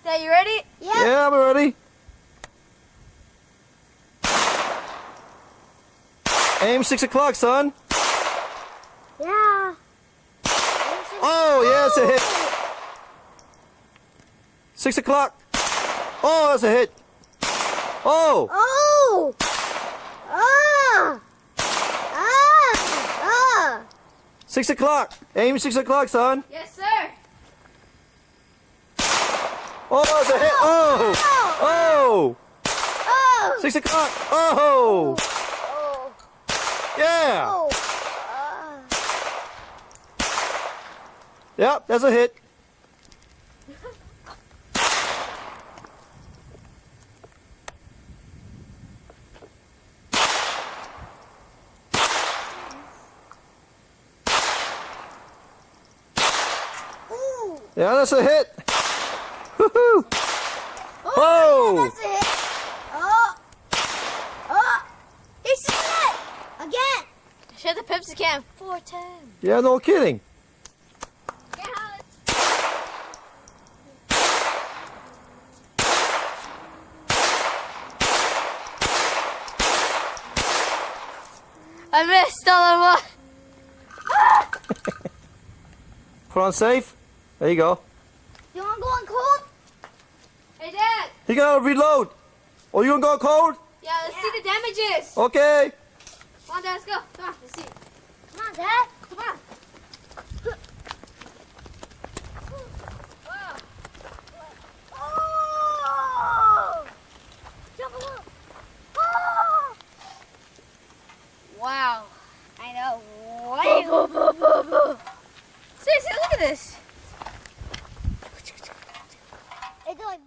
Dad, you ready? Yeah. Yeah, I'm ready. Aim 6 o'clock, son. Yeah. Oh, yeah, it's a hit. 6 o'clock. Oh, that's a hit. Oh. Oh! Ah! Ah! Ah! 6 o'clock. Aim 6 o'clock, son. Yes, sir. Oh, that's a hit. Oh. Oh. Oh! 6 o'clock. Oh. Oh! Yeah. Oh! Yep, that's a hit. Ooh! Yeah, that's a hit. Woohoo. Oh! Oh. That's a hit! Oh! Oh! He's doing it! Again! Shut the Pepsi can 4 times. Yeah, no kidding. Yeah, Howzit. I missed all I want. Put on safe. There you go. You wanna go on cold? Hey, Dad. You gotta reload. Oh, you gonna go cold? Yeah, let's see the damages. Okay. Come on, Dad, let's go. Come on, let's see. Come on, Dad. Come on. Wow. Oh! Jump a little. Oh! Wow. I know. Wow. Seriously, look at this. It's like